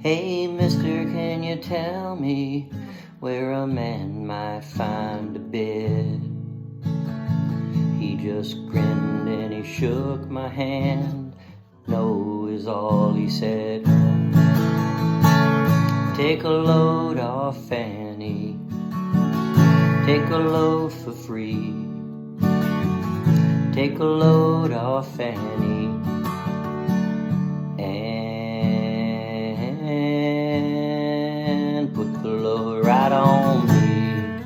Hey, mister, can you tell me where a man might find a bed? He just grinned and he shook my hand. No is all he said. Take a load off Fanny. Take a load for free. Take a load off Fanny. And put the load right on me.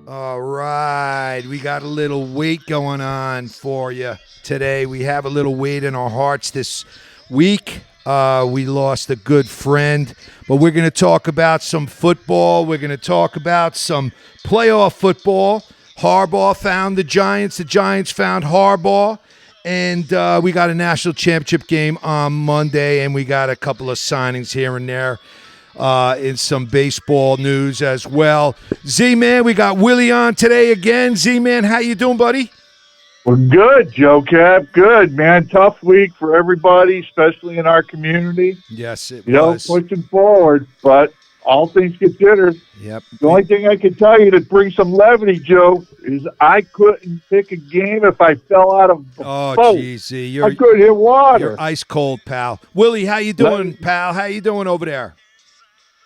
All right, we got a little weight going on for you today. We have a little weight in our hearts this week. We lost a good friend, but we're going to talk about some football. We're going to talk about some playoff football. Harbaugh found the Giants found Harbaugh, and we got a national championship game on Monday, and we got a couple of signings here and there. In some baseball news as well. Z-Man, we got Willy on today again. Z-Man, how you doing, buddy? Well, good, Joe Cap. Good, man. Tough week for everybody, especially in our community. Yes, it was. Pushing forward, but all things considered, yep. The only thing I can tell you to bring some levity, Joe, is I couldn't pick a game if I fell out of the boat. Geez, I couldn't hit water. You're ice cold, pal. Willy, how you doing, pal? How you doing over there?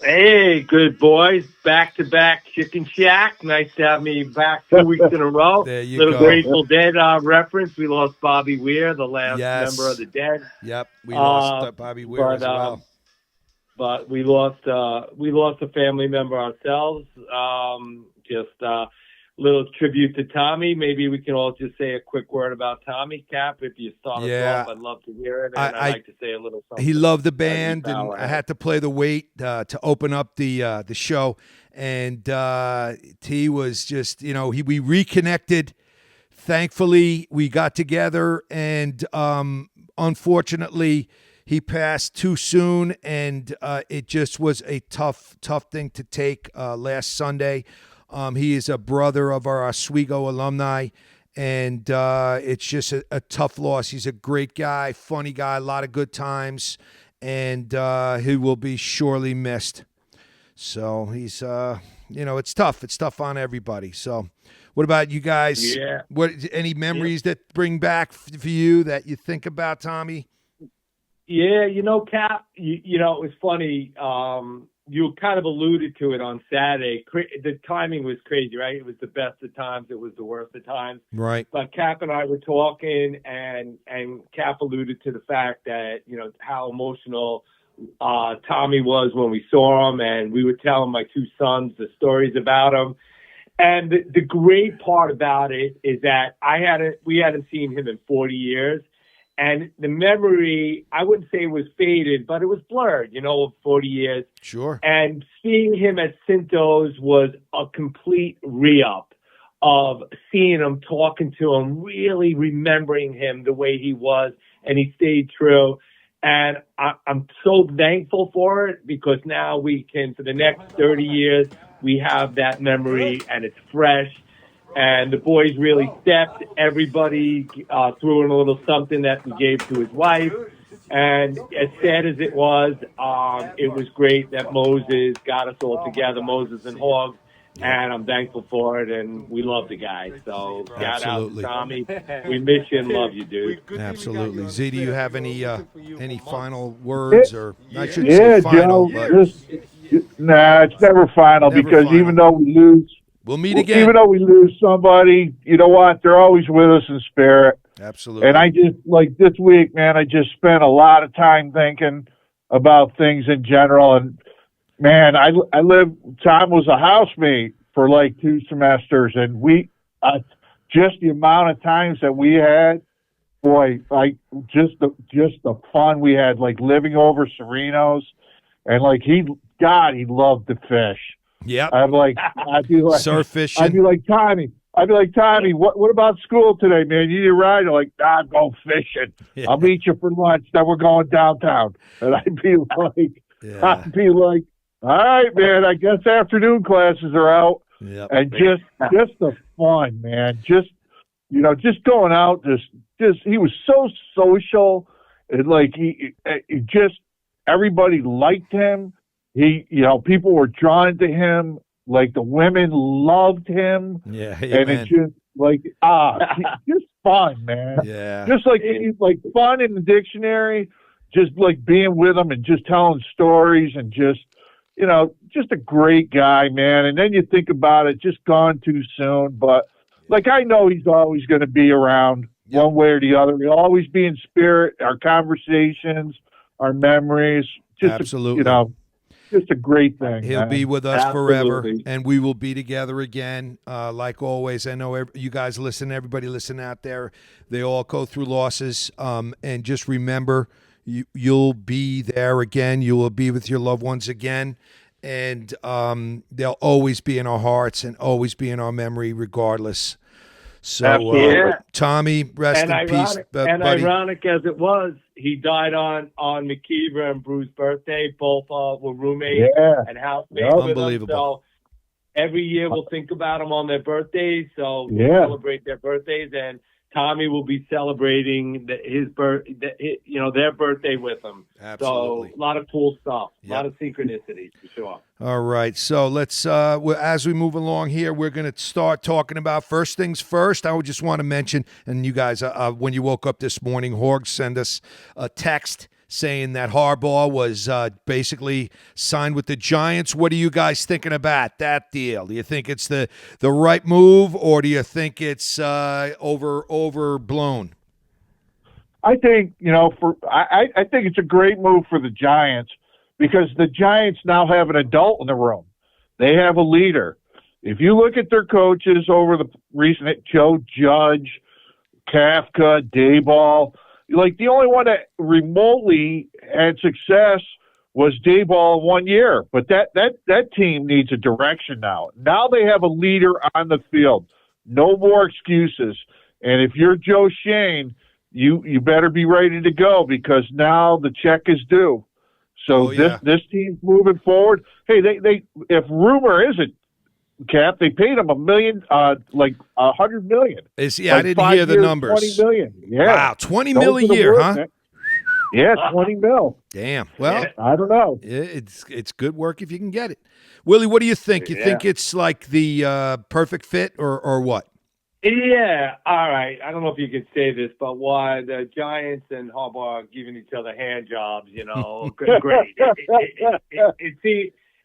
Hey, good boys. Back-to-back Chicken Shack. Nice to have me back 2 weeks in a row. There you Little go. Grateful Dead reference. We lost Bobby Weir, the last member of the Dead. Yep, we lost Bobby Weir as well. But we lost a family member ourselves. Just a little tribute to Tommy. Maybe we can all just say a quick word about Tommy, Cap. If you start us off, I'd love to hear it. And I'd like to say a little something. He loved the band, and I had to play the weight to open up the show. And T was just, we reconnected. Thankfully, we got together, and unfortunately, he passed too soon, and it just was a tough thing to take last Sunday. He is a brother of our Oswego alumni, and it's just a tough loss. He's a great guy, funny guy, a lot of good times, and he will be surely missed. So he's, it's tough. It's tough on everybody. So what about you guys? Yeah. Any memories that bring back for you that you think about, Tommy? Yeah, Cap, it was funny. You kind of alluded to it on Saturday. The timing was crazy, right? It was the best of times. It was the worst of times. Right. But Cap and I were talking, and Cap alluded to the fact that, how emotional Tommy was when we saw him, and we were telling my two sons the stories about him. And the great part about it is that we hadn't seen him in 40 years. And the memory, I wouldn't say it was faded, but it was blurred, of 40 years. Sure. And seeing him at Cinto's was a complete re-up of seeing him, talking to him, really remembering him the way he was, and he stayed true. And I'm so thankful for it, because now we can, for the next 30 years, we have that memory, and it's fresh. And the boys really stepped. Everybody threw in a little something that we gave to his wife. And as sad as it was great that Moses got us all together, Moses and Hogs. And I'm thankful for it, and we love the guy. So shout out to Tommy. We miss you and love you, dude. Absolutely. Z, do you have any final words? Or I shouldn't say final, Joe, but it's never final, because final. even though we lose, we'll meet again. Even though we lose somebody, you know what? They're always with us in spirit. Absolutely. And I just, this week, man, I just spent a lot of time thinking about things in general. And, man, Tom was a housemate for 2 semesters. And we, just the amount of times that we had, boy, just the fun we had, living over Sereno's. And, he loved to fish. Yeah, I'd be like surf fishing. I'd be like, Tommy, what about school today, man? You need a ride? I'm like, I'm going fishing. Yeah. I'll meet you for lunch. Then we're going downtown. And I'd be like, all right, man. I guess afternoon classes are out. Yep. And just the fun, man. Just going out. Just he was so social Like he just everybody liked him. People were drawn to him. Like the women loved him. Yeah, and it's just like just fun, man. Yeah, just like fun in the dictionary. Just like being with him and just telling stories and just a great guy, man. And then you think about it, just gone too soon. But like I know he's always going to be around one way or the other. He'll always be in spirit. Our conversations, our memories, just absolutely. Just a great thing. He'll be with us forever, and we will be together again. Like always, I know you guys listen, everybody listen out there. They all go through losses, and just remember, you'll be there again. You will be with your loved ones again, and they'll always be in our hearts and always be in our memory, regardless. So, Tommy, rest in peace, buddy. Ironic as it was, he died on McKeever and Bruce's birthday. Both were roommates and housemates with him. So every year we'll think about them on their birthdays. So we'll celebrate their birthdays, and Tommy will be celebrating their birthday with them. Absolutely. So a lot of cool stuff, a lot of synchronicities for sure. All right, so let's as we move along here, we're going to start talking about first things first. I would just want to mention, and you guys, when you woke up this morning, Horg sent us a text saying that Harbaugh was basically signed with the Giants. What are you guys thinking about that deal? Do you think it's the right move, or do you think it's overblown? I think I think it's a great move for the Giants because the Giants now have an adult in the room. They have a leader. If you look at their coaches over the recent Joe Judge, Kafka, Dayball. Like the only one that remotely had success was Dayball in 1 year, but that team needs a direction now. Now they have a leader on the field. No more excuses. And if you're Joe Shane, you better be ready to go because now the check is due. So this team's moving forward. Hey, they if rumor is it, Cap, they paid him $1 million, like $100 million. I didn't hear the numbers. $20 million. Yeah. Wow, $20 million a year, huh? Man. Yeah, $20 million. Damn. Well, I don't know. It's good work if you can get it. Willie, what do you think? You think it's like the perfect fit, or what? Yeah. All right. I don't know if you could say this, but while the Giants and Harbaugh are giving each other hand jobs, great.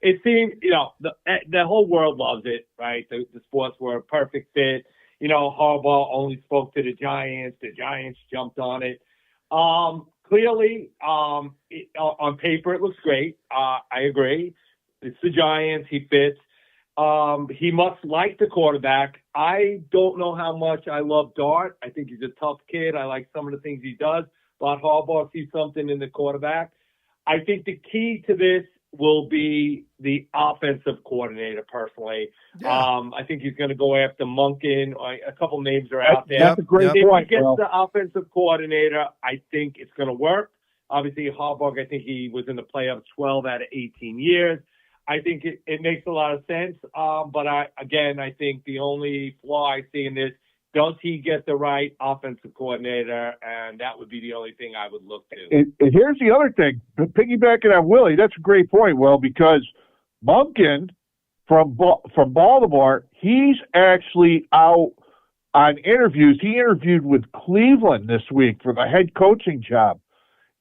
It seems, the whole world loves it, right? The sports were a perfect fit. Harbaugh only spoke to the Giants. The Giants jumped on it. Clearly, on paper, it looks great. I agree. It's the Giants. He fits. He must like the quarterback. I don't know how much I love Dart. I think he's a tough kid. I like some of the things he does. But Harbaugh sees something in the quarterback. I think the key to this will be the offensive coordinator, personally. Yeah. I think he's going to go after Monken. A couple names are out there. That's a great point. If he gets the offensive coordinator, I think it's going to work. Obviously, Harbaugh, I think he was in the playoffs 12 out of 18 years. I think it makes a lot of sense. But I think the only flaw I see in this, does he get the right offensive coordinator? And that would be the only thing I would look to. And here's the other thing. Piggybacking on Willie, that's a great point, Will, because Monken from Baltimore, he's actually out on interviews. He interviewed with Cleveland this week for the head coaching job.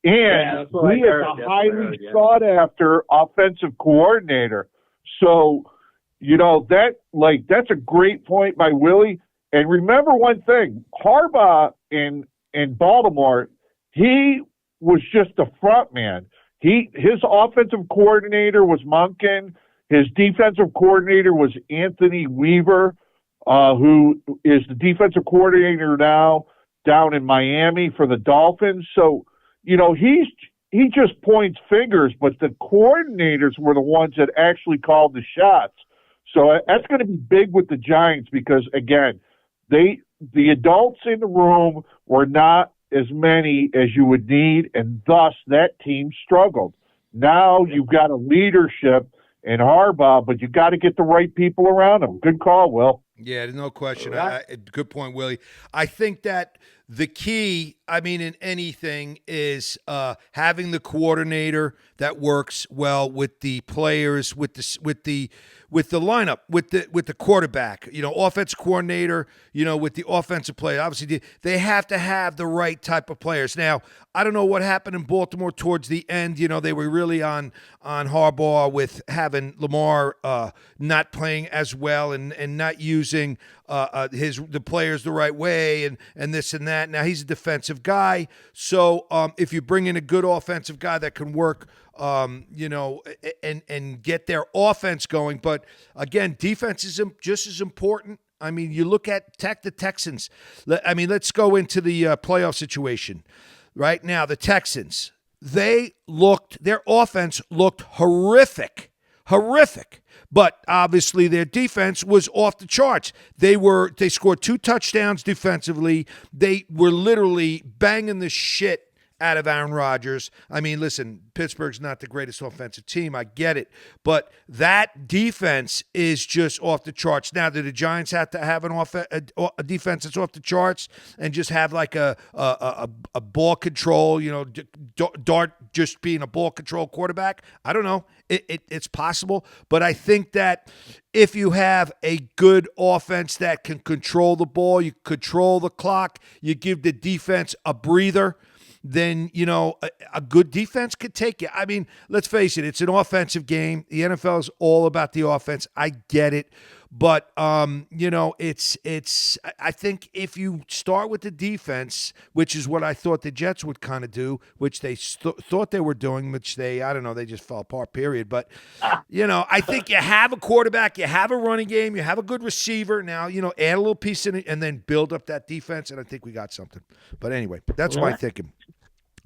And he is a highly sought-after offensive coordinator. So, that's a great point by Willie. And remember one thing, Harbaugh in Baltimore, he was just the front man. His offensive coordinator was Monken. His defensive coordinator was Anthony Weaver, who is the defensive coordinator now down in Miami for the Dolphins. So, he just points fingers, but the coordinators were the ones that actually called the shots. So that's going to be big with the Giants because, again, the adults in the room were not as many as you would need, and thus that team struggled. Now you've got a leadership in Harbaugh, but you got to get the right people around him. Good call, Will. Yeah, no question. Good point, Willie. I think that the key, I mean, in anything is having the coordinator that works well with the players, with the lineup, with the quarterback. Offense coordinator. With the offensive player. Obviously, they have to have the right type of players. Now, I don't know what happened in Baltimore towards the end. They were really on Harbaugh with having Lamar not playing as well and not using the players the right way and this and that. Now he's a defensive guy, so if you bring in a good offensive guy that can work, and get their offense going, but again, defense is just as important. I mean, you look at the Texans. Let's go into the playoff situation right now. The Texans, their offense looked horrific. But obviously their defense was off the charts. They scored 2 touchdowns defensively. They were literally banging the shit out of Aaron Rodgers. I mean, listen, Pittsburgh's not the greatest offensive team. I get it. But that defense is just off the charts. Now, do the Giants have to have a defense that's off the charts and just have like a ball control, Dart just being a ball control quarterback? I don't know. It's possible. But I think that if you have a good offense that can control the ball, you control the clock, you give the defense a breather, then, a good defense could take you. I mean, let's face it, it's an offensive game. The NFL is all about the offense. I get it. But, I think if you start with the defense, which is what I thought the Jets would kind of do, which they thought they were doing, which they just fell apart, period. But, I think you have a quarterback, you have a running game, you have a good receiver. Now, add a little piece in it and then build up that defense, and I think we got something. But anyway, that's my thinking.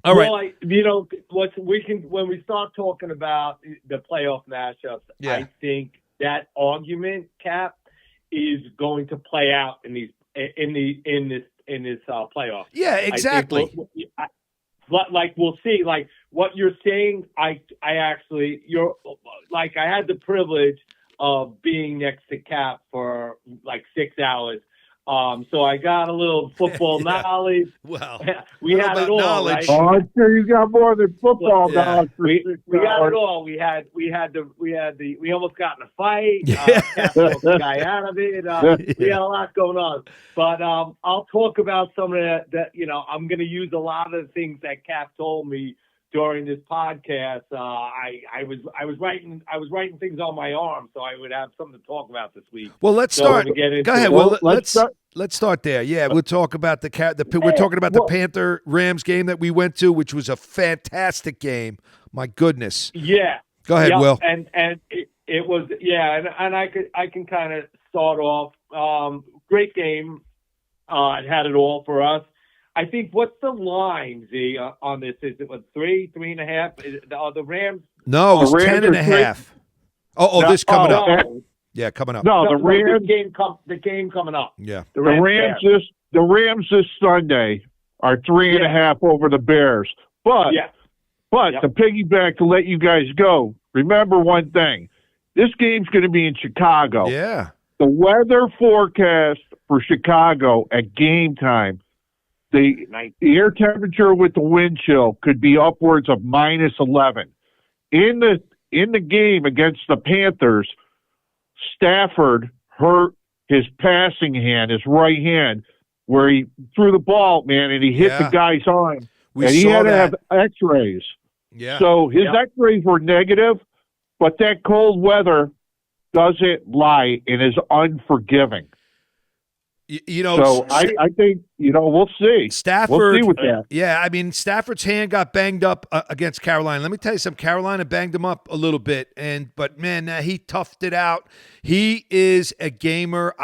All right. Well, when we start talking about the playoff matchups, I think that argument, Cap, is going to play out in this playoff. Yeah, exactly. We'll see. Like what you're saying, I had the privilege of being next to Cap for like 6 hours. So I got a little football knowledge. Well, we had it all. Knowledge? Right? Oh, I'm sure you got more than football knowledge. We got it all. We almost got in a fight. Cap took the guy out of it. We had a lot going on. But I'll talk about some of that. I'm going to use a lot of the things that Cap told me during this podcast. I was writing things on my arm, so I would have something to talk about this week. Well, let's start. Go ahead. Well, let's start there. Yeah, we'll talk about we're talking about the Panther Rams game that we went to, which was a fantastic game. My goodness. Yeah. Go ahead, Will. And it was and I can kind of start off. Great game. It had it all for us. I think what's the line, Z, on this? Is it 3.5? The Rams? No, it was 10.5. This coming up. Yeah, coming up. No, the Rams. The game coming up. Yeah, the Rams this Sunday are 3.5 over the Bears. But to piggyback to let you guys go, remember one thing: this game's going to be in Chicago. Yeah. The weather forecast for Chicago at game time. The air temperature with the wind chill could be upwards of -11. In the game against the Panthers, Stafford hurt his passing hand, his right hand, where he threw the ball, man, and he hit the guy's arm. And he had to have X-rays. Yeah. So his X-rays were negative, but that cold weather doesn't lie and is unforgiving. So I think, we'll see. Stafford, we'll see with that. Yeah, I mean, Stafford's hand got banged up against Carolina. Let me tell you something. Carolina banged him up a little bit, but man, he toughed it out. He is a gamer.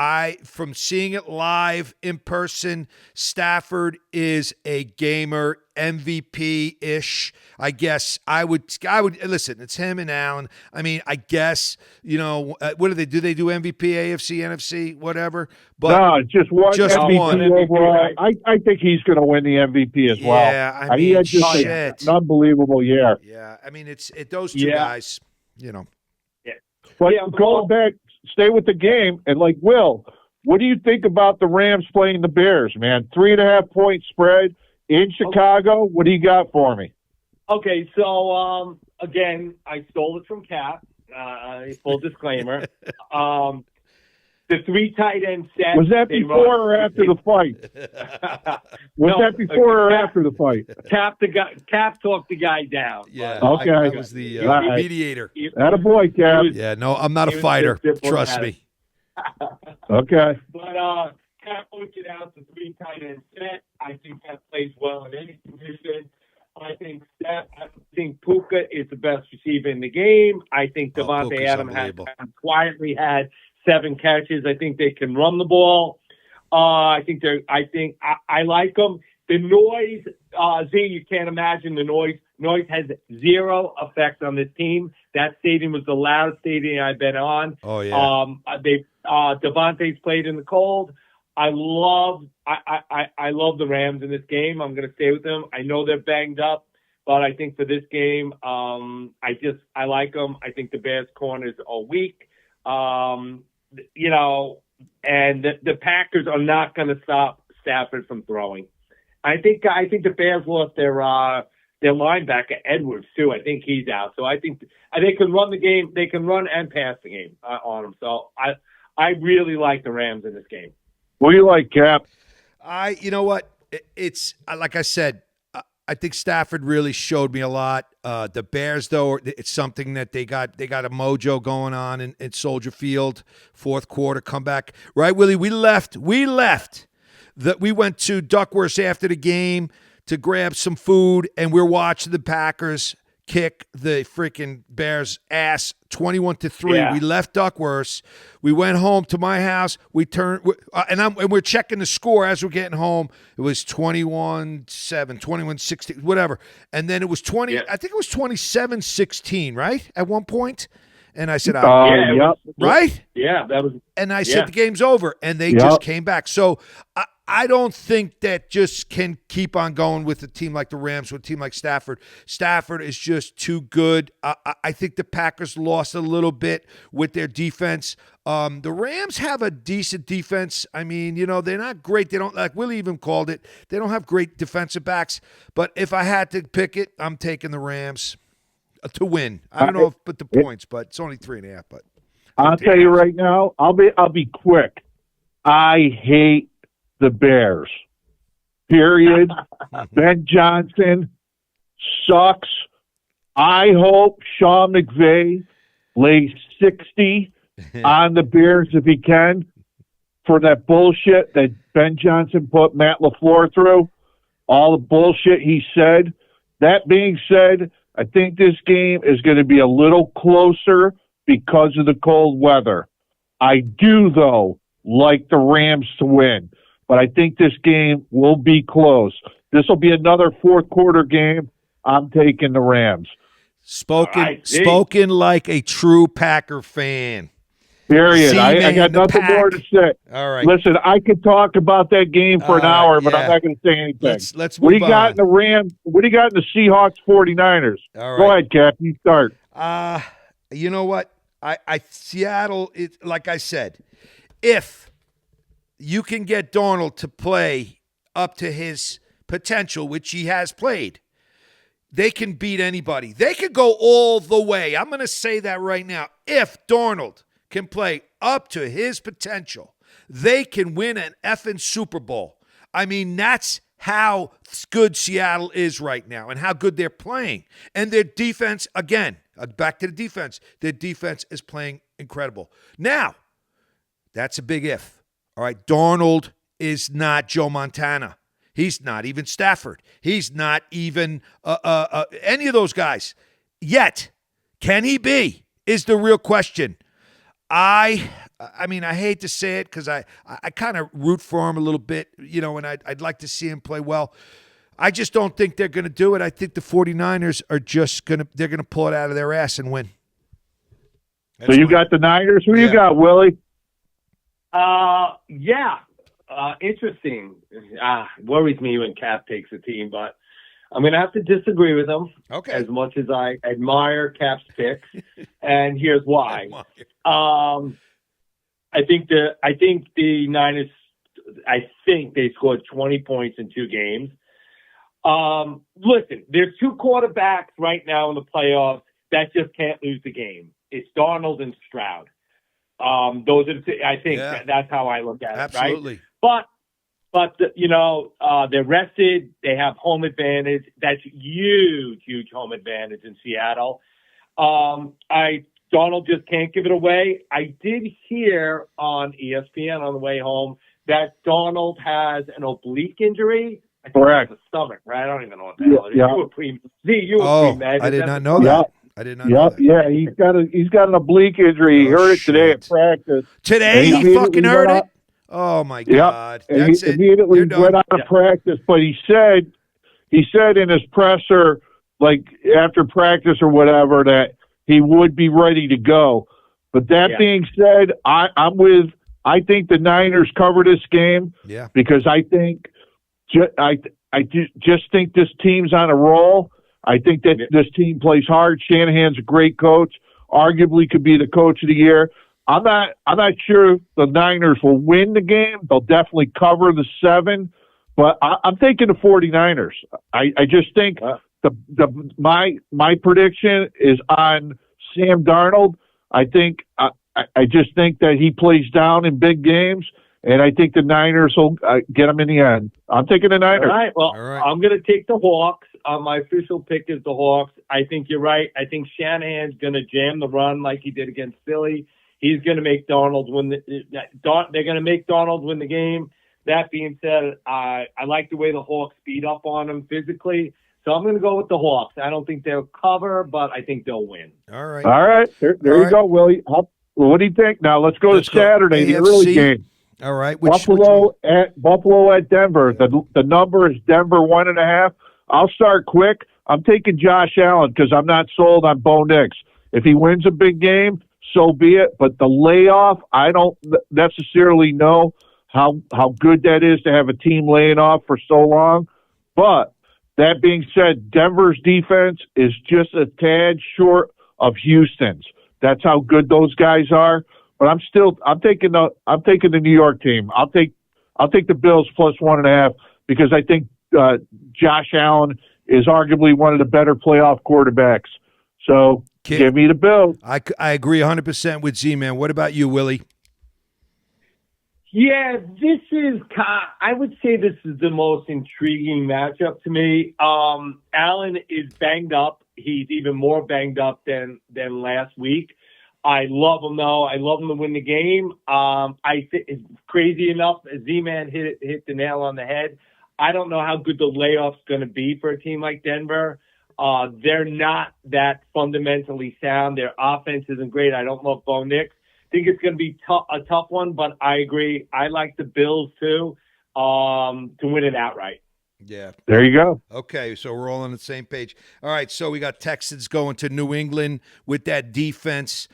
From seeing it live in person, Stafford is a gamer, MVP-ish. I guess I would listen. It's him and Allen. I mean, I guess what do they do? They do MVP, AFC, NFC, whatever. But no, just one. Just MVP one. Overall. I think he's going to win the MVP as well. Yeah, I mean, he had just an unbelievable year. Yeah, I mean, it's those two guys. But going back, stay with the game, and like Will, what do you think about the Rams playing the Bears, man? 3.5-point spread in Chicago. What do you got for me? Okay, so again, I stole it from Cap. Full disclaimer. The 3 tight end set. Was that before or after the fight? That before or after the fight? Cap talked the guy down. Yeah. Okay. I was the mediator. Attaboy, Cap. Yeah. No, I'm not a fighter. Trust me. Okay. But Cap pointed out the 3 tight end set. I think that plays well in any position. I think Puka is the best receiver in the game. I think Devontae Adams has quietly had 7 catches. I think they can run the ball. I like them. The noise, Z, you can't imagine the noise. Noise has 0 effect on this team. That stadium was the loudest stadium I've been on. Oh yeah. Devontae's played in the cold. I love the Rams in this game. I'm going to stay with them. I know they're banged up, but I think for this game, I like them. I think the Bears corners are weak. And the Packers are not going to stop Stafford from throwing. I think the Bears lost their linebacker Edwards too. I think he's out. So I think they can run the game. They can run and pass the game on them. So I really like the Rams in this game. What do you like, Cap? You know what? It's like I said. I think Stafford really showed me a lot. The Bears, though, it's something that they got a mojo going on in Soldier Field. Fourth quarter comeback, right, Willie? We left. We went to Duckworth after the game to grab some food, and we're watching the Packers kick the freaking Bears' ass 21-3. Yeah. We left Duckworth. We went home to my house. We turned, and we're checking the score as we're getting home. It was 21-7, 21-16, whatever. And then it was 20. Yeah. I think it was 27-16, right? At one point. And I said, right? Yeah, that was. And I said the game's over, and they just came back. So I don't think that just can keep on going with a team like the Rams, with a team like Stafford. Stafford is just too good. I think the Packers lost a little bit with their defense. The Rams have a decent defense. I mean, they're not great. They don't, like Willie even called it, they don't have great defensive backs. But if I had to pick it, I'm taking the Rams to win. I don't know but the points, but it's only 3.5. But I'll tell you right now, I'll be quick. I hate the Bears. Period. Ben Johnson sucks. I hope Sean McVay lays 60 on the Bears if he can for that bullshit that Ben Johnson put Matt LaFleur through. All the bullshit he said. That being said, I think this game is going to be a little closer because of the cold weather. I do, though, like the Rams to win, but I think this game will be close. This will be another fourth quarter game. I'm taking the Rams. Spoken like a true Packer fan. Period. I got nothing more to say. All right. Listen, I could talk about that game for an hour, but I'm not going to say anything. Let's move What do you got in the Rams? What do you got in the Seahawks 49ers? All right. Go ahead, Cap. You start. You know what? Seattle, like I said, if you can get Darnold to play up to his potential, which he has played, they can beat anybody. They could go all the way. I'm going to say that right now. If Darnold can play up to his potential, they can win an effing Super Bowl. I mean, that's how good Seattle is right now and how good they're playing. And their defense, again, back to the defense, their defense is playing incredible. Now, that's a big if. All right, Darnold is not Joe Montana. He's not even Stafford. He's not even any of those guys yet. Can he be? Is the real question. I mean, I hate to say it because I kind of root for him a little bit, and I'd like to see him play well. I just don't think they're going to do it. I think the 49ers are they're going to pull it out of their ass and win. So you got the Niners? Who you got, Willie? Interesting. Worries me when Cap takes a team, but I'm going to have to disagree with him. Okay. As much as I admire Cap's picks, and here's why. I think the Niners. I think they scored 20 points in 2 games. Listen, there's 2 quarterbacks right now in the playoffs that just can't lose the game. It's Darnold and Stroud. Those are I think that's how I look at it. Absolutely. Right? But they're rested. They have home advantage. That's huge home advantage in Seattle. Darnold just can't give it away. I did hear on ESPN on the way home that Darnold has an oblique injury. I think Correct. it's the stomach, right? I don't even know what the hell it is. Yeah. You were pre-med. I did not know that. I did not know that. Yeah, he's got an oblique injury. He heard it today at practice. Today he fucking heard it? Oh, my God. And That's he it. immediately went out of practice, but he said in his presser, like after practice or whatever, that he would be ready to go. But that being said, I think the Niners cover this game because I just think this team's on a roll. I think that this team plays hard. Shanahan's a great coach, arguably could be the coach of the year. I'm not sure the Niners will win the game. They'll definitely cover the 7, but I'm thinking the 49ers. I just think my prediction is on Sam Darnold. I just think that he plays down in big games, and I think the Niners will get him in the end. I'm taking the Niners. All right. Well, I'm going to take the Hawks. My official pick is the Hawks. I think you're right. I think Shanahan's going to jam the run like he did against Philly. He's going to make Darnold win. They're going to make Darnold win the game. That being said, I like the way the Hawks beat up on him physically. So I'm going to go with the Hawks. I don't think they'll cover, but I think they'll win. All right. All right. There you go, Willie. What do you think? Now let's go to Saturday, the early game. All right. Buffalo at Denver. The number is Denver 1.5. I'll start quick. I'm taking Josh Allen because I'm not sold on Bo Nix. If he wins a big game, so be it. But the layoff, I don't necessarily know how good that is to have a team laying off for so long. But that being said, Denver's defense is just a tad short of Houston's. That's how good those guys are. But I'm taking the New York team. I'll take the Bills plus 1.5 because I think Josh Allen is arguably one of the better playoff quarterbacks. So give me the Bills. I agree 100% with Z-Man. What about you, Willie? Yeah, this is, I would say this is the most intriguing matchup to me. Allen is banged up. He's even more banged up than last week. I love him, though. I love him to win the game. I think it's crazy enough. Z-Man hit the nail on the head. I don't know how good the layoff's going to be for a team like Denver. They're not that fundamentally sound. Their offense isn't great. I don't love Bo Nix. I think it's going to be a tough one, but I agree. I like the Bills, too, to win it outright. Yeah. There you go. Okay, so we're all on the same page. All right, so we got Texans going to New England with that defense.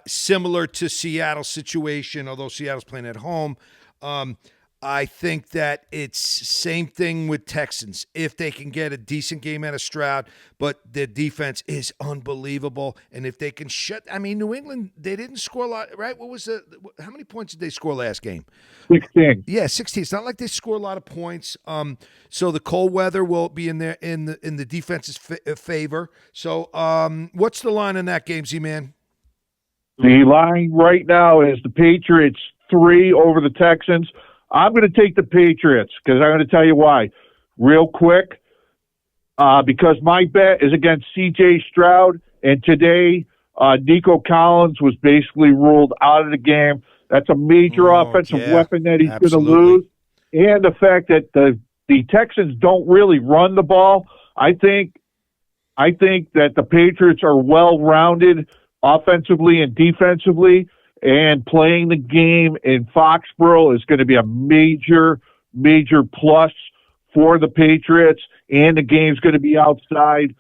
Similar to Seattle's situation, although Seattle's playing at home. I think that it's same thing with Texans. If they can get a decent game out of Stroud, but their defense is unbelievable. And if they can New England, they didn't score a lot, right? How many points did they score last game? 16. Yeah, 16. It's not like they score a lot of points. So the cold weather will be in the defense's favor. So what's the line in that game, Z-Man? The line right now is the Patriots 3 over the Texans. I'm going to take the Patriots because I'm going to tell you why. Real quick, because my bet is against C.J. Stroud, and today Nico Collins was basically ruled out of the game. That's a major offensive weapon that he's going to lose. And the fact that the Texans don't really run the ball, I think that the Patriots are well-rounded offensively and defensively. And playing the game in Foxborough is going to be a major, major plus for the Patriots, and the game's going to be outside.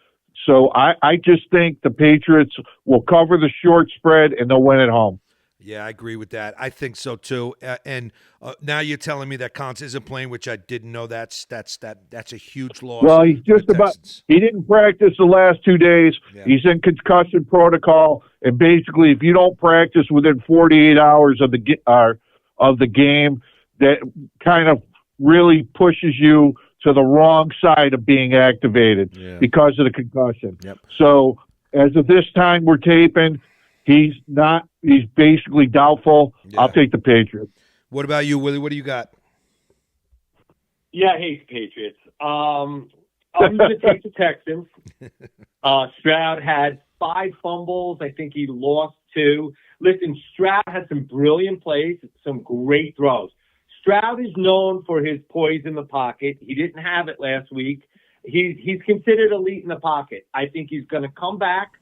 So I just think the Patriots will cover the short spread, and they'll win at home. Yeah, I agree with that. I think so too. And now you're telling me that Collins isn't playing, which I didn't know. That's a huge loss. Well, he didn't practice the last 2 days. Yeah. He's in concussion protocol, And basically, if you don't practice within 48 hours of the game, that kind of really pushes you to the wrong side of being activated because of the concussion. Yep. So as of this time we're taping, he's basically doubtful. Yeah. I'll take the Patriots. What about you, Willie? What do you got? Yeah, I hate the Patriots. I'm going to take the Texans. Stroud had 5 fumbles. I think he lost 2. Listen, Stroud had some brilliant plays, some great throws. Stroud is known for his poise in the pocket. He didn't have it last week. He's considered elite in the pocket. I think he's going to come back,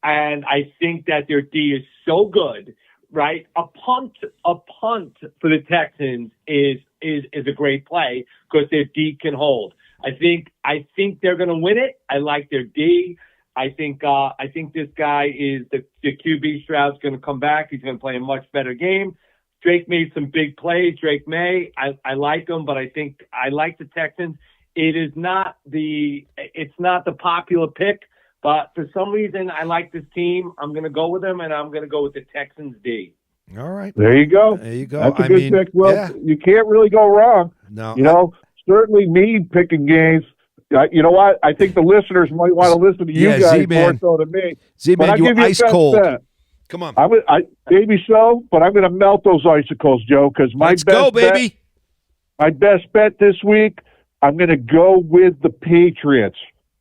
and I think that their D is so good, right? A punt for the Texans is a great play because their D can hold. I think they're going to win it. I like their D. I think this guy is the QB. Stroud's going to come back. He's going to play a much better game. Drake made some big plays. Drake May, I like him, but I think I like the Texans. It's not the popular pick, but for some reason I like this team. I'm going to go with them, and I'm going to go with the Texans D. All right. There you go. There you go. That's a good pick. Well, you can't really go wrong. No. Certainly me picking games. You know what? I think the listeners might want to listen to you guys Z-Man. more so than me. Z-Man, you're ice cold. Bet. Come on. Maybe so, but I'm going to melt those icicles, Joe, because my best bet this week, I'm going to go with the Patriots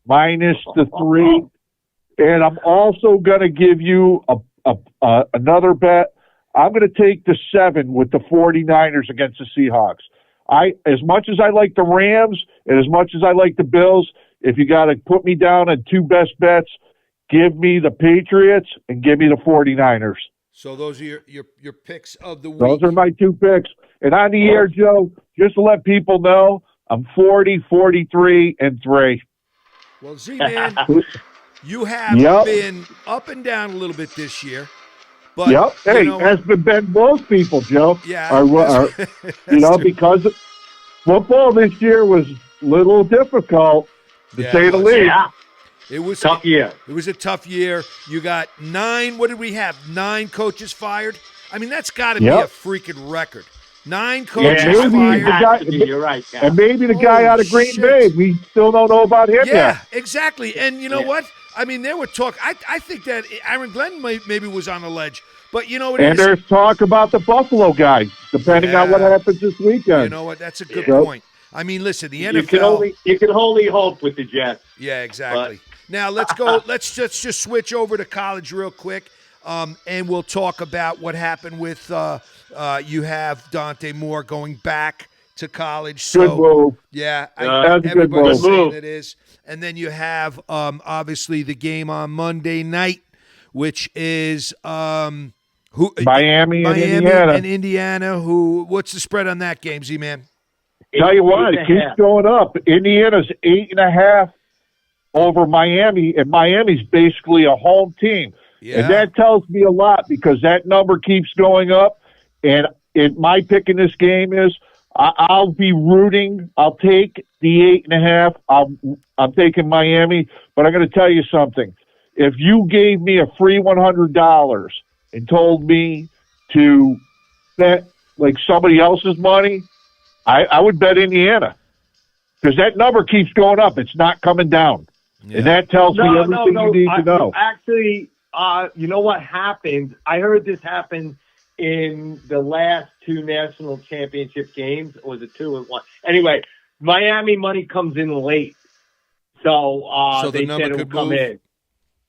minus the 3. And I'm also going to give you another bet. I'm going to take the 7 with the 49ers against the Seahawks. As much as I like the Rams and as much as I like the Bills, if you got to put me down on 2 best bets, give me the Patriots and give me the 49ers. So those are your picks of the week. Those are my 2 picks. And on the air, Joe, just to let people know, I'm 40, 43, and 3. Well, Z-Man, you have been up and down a little bit this year. But, Hey, has been most people, Joe. Yeah. Because football this year was a little difficult, to say the least. Yeah. It was tough year. It was a tough year. You got 9. What did we have? 9 coaches fired. I mean, that's got to be a freaking record. 9 coaches fired. You're right. Yeah. And maybe the guy out of Green Bay, we still don't know about him yet. Yeah, exactly. And you know what? I mean, there were talk. I think that Aaron Glenn maybe was on the ledge. But you know what? And there's talk about the Buffalo guy, depending on what happens this weekend. You know what? That's a good point. I mean, listen, the NFL. You can only hope with the Jets. Yeah, exactly. Now let's go. Let's just switch over to college real quick, and we'll talk about what happened with you have Dante Moore going back to college. So, good move. Yeah, that's everybody's saying it is. And then you have obviously the game on Monday night, which is Miami and Indiana. What's the spread on that game, Z-Man? Tell you what, it keeps going up. Indiana's 8.5 over Miami, and Miami's basically a home team. Yeah. And that tells me a lot because that number keeps going up. And my pick in this game is I'll be rooting. I'll take the 8.5. I'm taking Miami, but I'm going to tell you something. If you gave me a free $100 and told me to bet like somebody else's money, I would bet Indiana because that number keeps going up. It's not coming down. Yeah. And that tells me everything you need to know. Actually, you know what happened? I heard this happen in the last 2 national championship games. Or was it 2 and 1? Anyway, Miami money comes in late. So they said it would come in.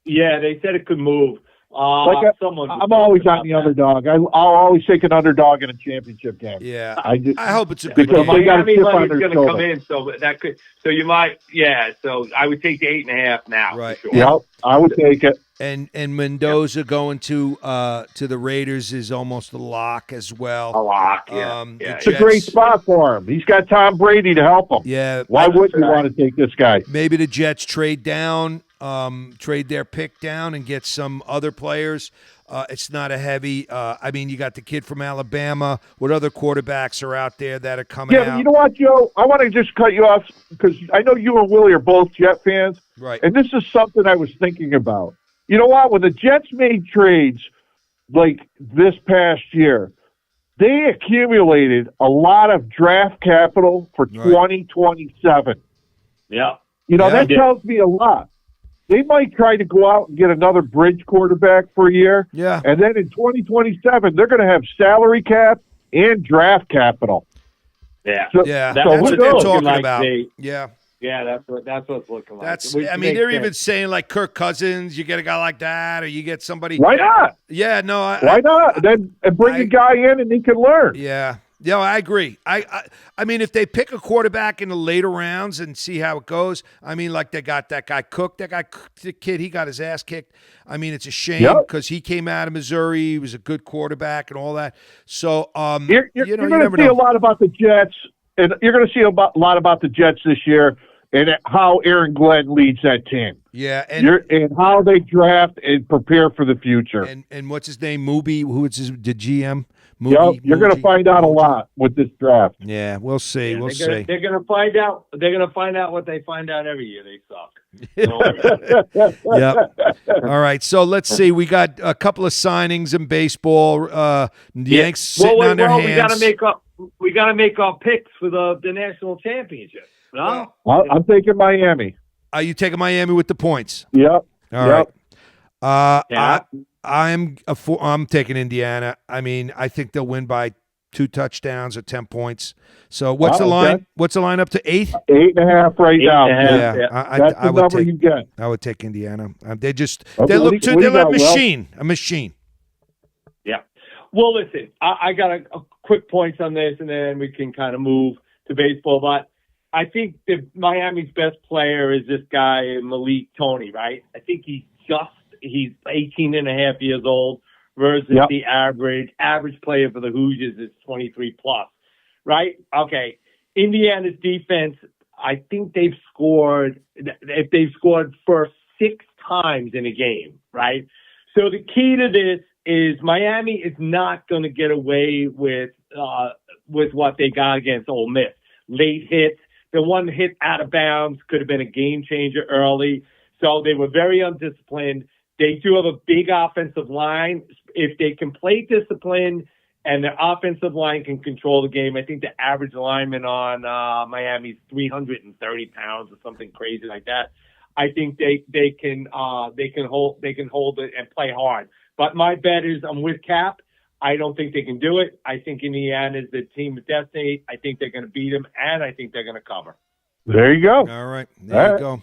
Yeah, they said it could move. I'm always on the underdog. I'll always take an underdog in a championship game. Yeah, I hope it's a big game. Miami money is going to come in, so that could. So you might, So I would take the 8.5 now. Right. For sure. Yep, I would take it. And Mendoza going to the Raiders is almost a lock as well. A lock. Yeah. It's a great spot for him. He's got Tom Brady to help him. Yeah. Why wouldn't you want to take this guy? Maybe the Jets trade down. Trade their pick down and get some other players. It's not a heavy. I mean, you got the kid from Alabama. What other quarterbacks are out there that are coming out? Yeah, you know what, Joe? I want to just cut you off because I know you and Willie are both Jet fans. Right. And this is something I was thinking about. you know what? When the Jets made trades like this past year, they accumulated a lot of draft capital for 2027. Yeah. You know, that tells me a lot. They might try to go out and get another bridge quarterback for a year. Yeah. And then in 2027, they're going to have salary cap and draft capital. Yeah. So, That's so what they're talking like about. Yeah, that's what it's looking like. I mean, they're even saying like Kirk Cousins, you get a guy like that, or you get somebody. Why not? Yeah, no. Why not? Then bring a guy in and he can learn. Yeah. Yeah, I agree. I mean, if they pick a quarterback in the later rounds and see how it goes, I mean, like they got that guy Cook, the kid, he got his ass kicked. I mean, it's a shame because he came out of Missouri, he was a good quarterback and all that. So, you're going to see a lot about the Jets, and you're going to see a lot about the Jets this year, and how Aaron Glenn leads that team. Yeah, and how they draft and prepare for the future. And what's his name, Mooby? Who is the GM? Yep, you're going to find out a lot with this draft. Yeah, we'll see. Yeah, we'll see. They're going to find out. They're going to find out what they find out every year. They suck. Yep. All right. So let's see. We got a couple of signings in baseball. The Yanks sitting on their hands. We got to make our picks for the national championship. No? I'm taking Miami. Are you taking Miami with the points? Yep. All right. I'm taking Indiana. I mean, I think they'll win by 2 touchdowns or 10 points. So what's the line? Okay. What's the line up to 8? 8.5 right now. Yeah, that's the number you get. I would take Indiana. They look a machine. Yeah. Well, listen, I got a quick points on this, and then we can kind of move to baseball. But I think Miami's best player is this guy Malik Tony, right? I think he's 18 and a half years old versus the average player for the Hoosiers is 23 plus, right? Okay. Indiana's defense, I think they've scored first 6 times in a game, right? So the key to this is Miami is not going to get away with what they got against Ole Miss. Late hits. The one hit out of bounds could have been a game changer early. So they were very undisciplined. They do have a big offensive line. If they can play discipline and their offensive line can control the game, I think the average lineman on Miami's 330 pounds or something crazy like that. I think they can hold it and play hard. But my bet is I'm with Cap. I don't think they can do it. I think Indiana is the team of destiny. I think they're going to beat them, and I think they're going to cover. There you go. All right. There you go.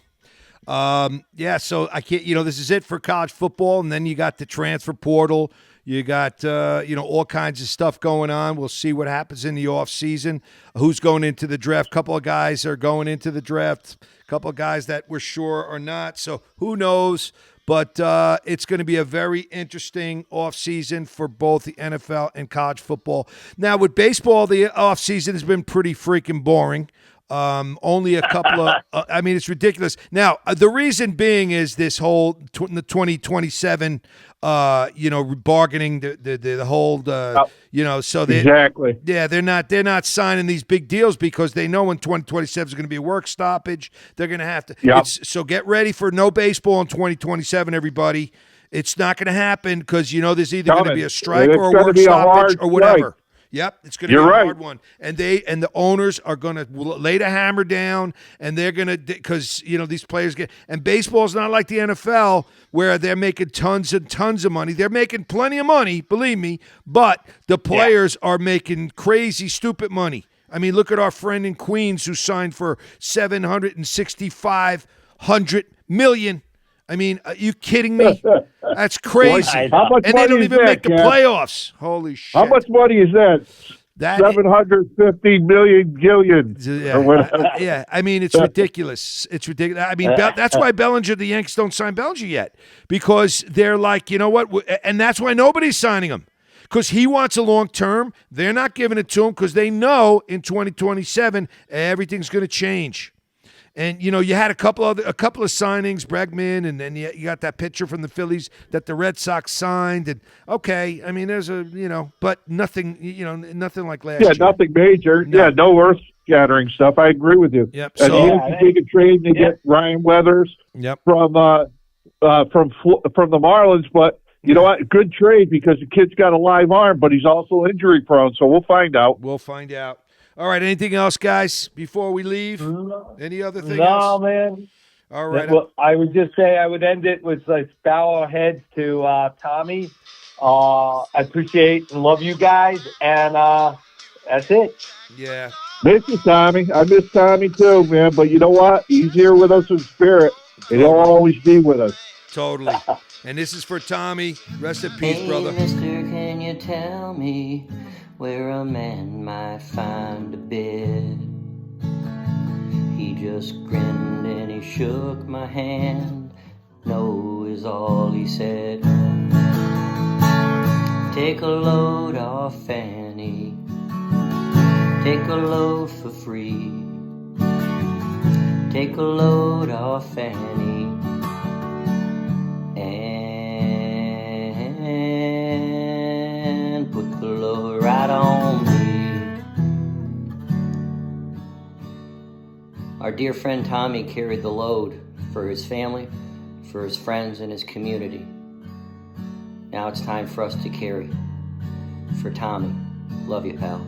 So I can't, this is it for college football. And then you got the transfer portal. You got, all kinds of stuff going on. We'll see what happens in the off season. Who's going into the draft? A couple of guys are going into the draft. A couple of guys that we're sure are not. So who knows? But it's going to be a very interesting offseason for both the NFL and college football. Now, with baseball, the offseason has been pretty freaking boring. Only a couple of it's ridiculous. Now, the reason being is this whole the 2027, bargaining, the whole, so they exactly. Yeah, they're not signing these big deals because they know in 2027 is going to be a work stoppage. They're going to have to. Yep. So get ready for no baseball in 2027, everybody. It's not going to happen because there's either going to be a strike or a work stoppage or whatever. Strike. Yep, it's going to be a hard one, and the owners are going to lay the hammer down, and they're going to because these players and baseball's not like the NFL where they're making tons and tons of money. They're making plenty of money, believe me, but the players are making crazy, stupid money. I mean, look at our friend in Queens who signed for $765 million. I mean, are you kidding me? That's crazy. How much and money they don't even make the playoffs. Holy shit. How much money is that? 750 million gillion. Yeah, I mean, it's ridiculous. It's ridiculous. I mean, that's why the Yankees don't sign Bellinger yet. Because they're like, you know what? And that's why nobody's signing him. Because he wants a long term. They're not giving it to him because they know in 2027 everything's going to change. And, you had a couple of signings, Bregman, and then you got that pitcher from the Phillies that the Red Sox signed. And, okay, I mean, there's but nothing, nothing like last year. Yeah, nothing major. No. Yeah, no earth-shattering stuff. I agree with you. Yep. And you take a trade and you get Ryan Weathers from from the Marlins, but you know what? Good trade because the kid's got a live arm, but he's also injury prone. So we'll find out. We'll find out. All right. Anything else, guys, before we leave? Any other thing No, else? man. All right. Well, I would just say I would end it with bow our heads to Tommy. I appreciate and love you guys, and that's it. Yeah. Miss you, Tommy. I miss Tommy too, man. But you know what? He's here with us in spirit. And he'll always be with us. Totally. And this is for Tommy. Rest in peace, Hey, brother. mister, can you tell me where a man might find a bed? He just grinned and he shook my hand. No is all he said. Take a load off Fanny. Take a load for free. Take a load off Fanny. And put the load right on me. Our dear friend Tommy carried the load for his family, for his friends, and his community. Now it's time for us to carry. For Tommy. Love you, pal.